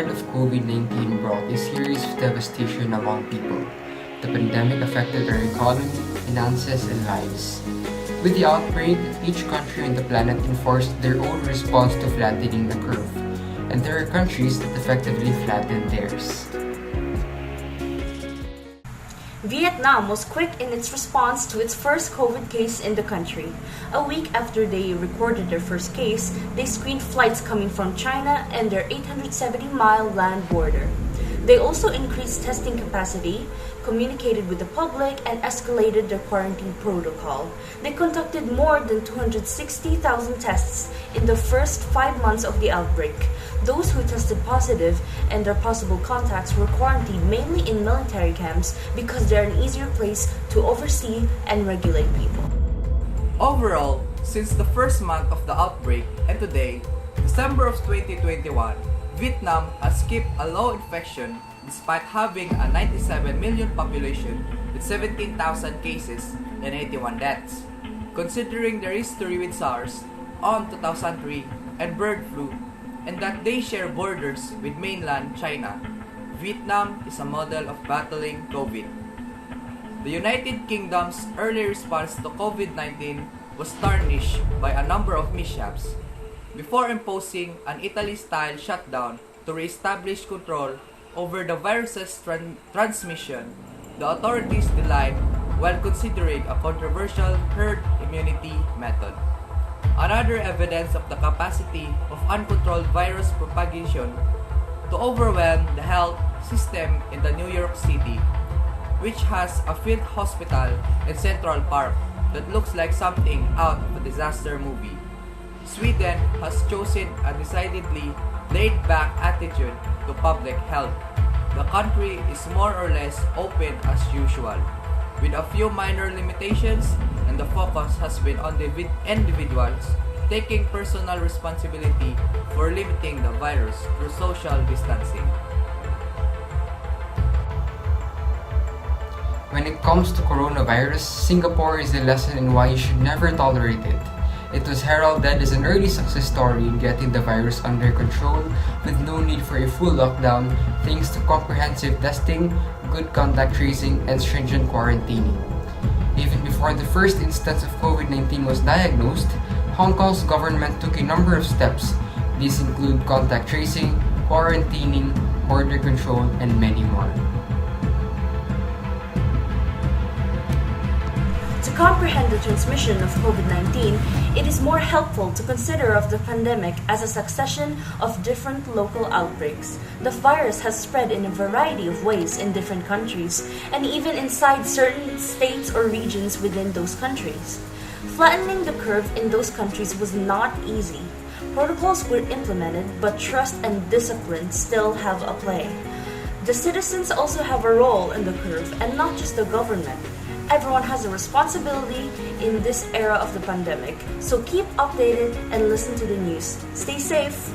start of COVID-19 brought a series of devastation among people. The pandemic affected our economy, finances, and lives. With the outbreak, each country on the planet enforced their own response to flattening the curve, and there are countries that effectively flattened theirs. Vietnam was quick in its response to its first COVID case in the country. A week after they recorded their first case, they screened flights coming from China and their 870-mile land border. They also increased testing capacity, communicated with the public, and escalated their quarantine protocol. They conducted more than 260,000 tests in the first 5 months of the outbreak. Those who tested positive and their possible contacts were quarantined mainly in military camps because they're an easier place to oversee and regulate people. Overall, since the first month of the outbreak and today, December of 2021, Vietnam has kept a low infection despite having a 97 million population with 17,000 cases and 81 deaths. Considering their history with SARS on 2003 and bird flu, and that they share borders with mainland China, Vietnam is a model of battling COVID. The United Kingdom's early response to COVID-19 was tarnished by a number of mishaps. Before imposing an Italy-style shutdown to re-establish control over the virus's transmission, the authorities delayed while considering a controversial herd immunity method. Another evidence of the capacity of uncontrolled virus propagation to overwhelm the health system in the New York City, which has a field hospital in Central Park that looks like something out of a disaster movie. Sweden has chosen a decidedly laid-back attitude to public health. The country is more or less open as usual, with a few minor limitations, and the focus has been on the individuals taking personal responsibility for limiting the virus through social distancing. When it comes to coronavirus, Singapore is a lesson in why you should never tolerate it. It was heralded as an early success story in getting the virus under control with no need for a full lockdown thanks to comprehensive testing, good contact tracing, and stringent quarantining. Even before the first instance of COVID-19 was diagnosed, Hong Kong's government took a number of steps. These include contact tracing, quarantining, border control, and many more. To comprehend the transmission of COVID-19, it is more helpful to consider of the pandemic as a succession of different local outbreaks. The virus has spread in a variety of ways in different countries, and even inside certain states or regions within those countries. Flattening the curve in those countries was not easy. Protocols were implemented, but trust and discipline still have a play. The citizens also have a role in the curve, and not just the government. Everyone has a responsibility in this era of the pandemic, so keep updated and listen to the news. Stay safe!